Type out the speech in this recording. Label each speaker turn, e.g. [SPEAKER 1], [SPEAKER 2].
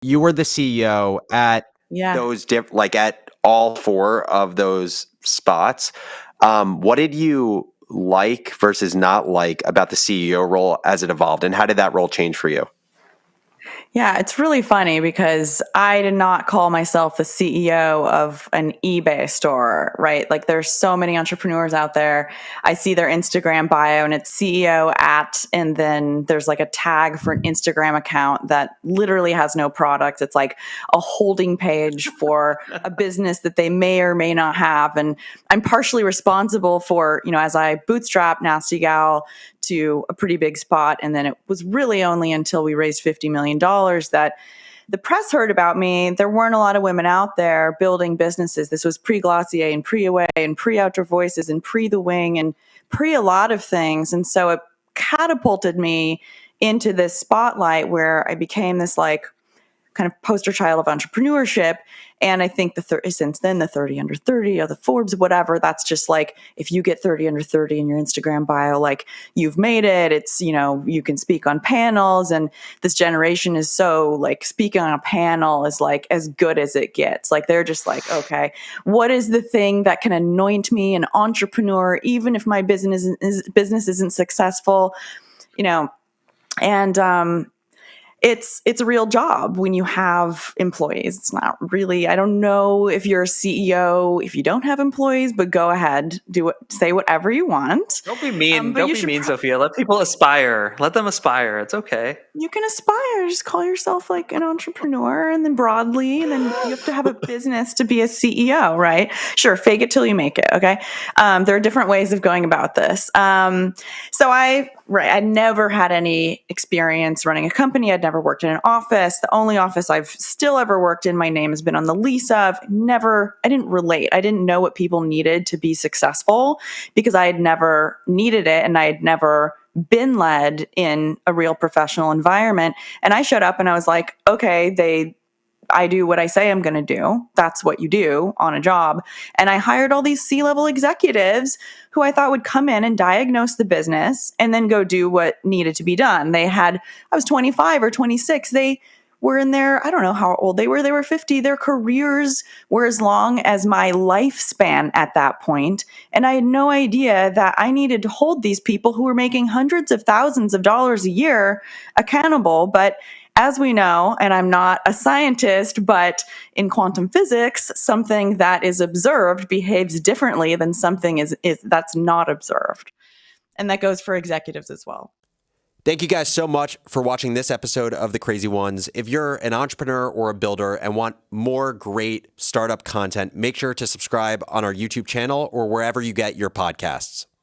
[SPEAKER 1] You were the CEO at
[SPEAKER 2] Yeah.
[SPEAKER 1] like at all four of those spots. What did you like versus not like about the CEO role as it evolved, and how did that role change for you?
[SPEAKER 2] Yeah, it's really funny because I did not call myself the CEO of an eBay store, right? Like there's so many entrepreneurs out there. I see their Instagram bio and it's CEO at, and then there's like a tag for an Instagram account that literally has no product. It's like a holding page for a business that they may or may not have. And I'm partially responsible for, as I bootstrap Nasty Gal to a pretty big spot. And then it was really only until we raised $50 million that the press heard about me. There weren't a lot of women out there building businesses. This was pre-Glossier and pre-Away and pre-Outdoor Voices and pre-The Wing and pre a lot of things. And so it catapulted me into this spotlight where I became this like kind of poster child of entrepreneurship. And I think since then, the 30 under 30 or the Forbes, whatever, that's just like, if you get 30 under 30 in your Instagram bio, like you've made it. It's, you can speak on panels. And this generation is so like speaking on a panel is like as good as it gets. Like they're just like, okay, what is the thing that can anoint me an entrepreneur, even if my business isn't successful, and it's a real job when you have employees. It's not really, I don't know if you're a CEO, if you don't have employees, but go ahead, say whatever you want.
[SPEAKER 3] Don't be mean. Don't be mean, Sophia. Let people aspire. Let them aspire. It's okay.
[SPEAKER 2] You can aspire. Just call yourself like an entrepreneur and then broadly, and then you have to have a business to be a CEO, right? Sure. Fake it till you make it. Okay. There are different ways of going about this. So I never had any experience running a company. I'd never worked in an office. The only office I've still ever worked in, my name has been on the lease of. I didn't relate. I didn't know what people needed to be successful because I had never needed it and I had never been led in a real professional environment. And I showed up and I was like, okay, I do what I say I'm going to do. That's what you do on a job. And I hired all these C-level executives who I thought would come in and diagnose the business and then go do what needed to be done. I was 25 or 26. They were in their, I don't know how old they were 50. Their careers were as long as my lifespan at that point. And I had no idea that I needed to hold these people who were making hundreds of thousands of dollars a year accountable. But as we know, and I'm not a scientist, but in quantum physics, something that is observed behaves differently than something that's not observed. And that goes for executives as well.
[SPEAKER 1] Thank you guys so much for watching this episode of The Crazy Ones. If you're an entrepreneur or a builder and want more great startup content, make sure to subscribe on our YouTube channel or wherever you get your podcasts.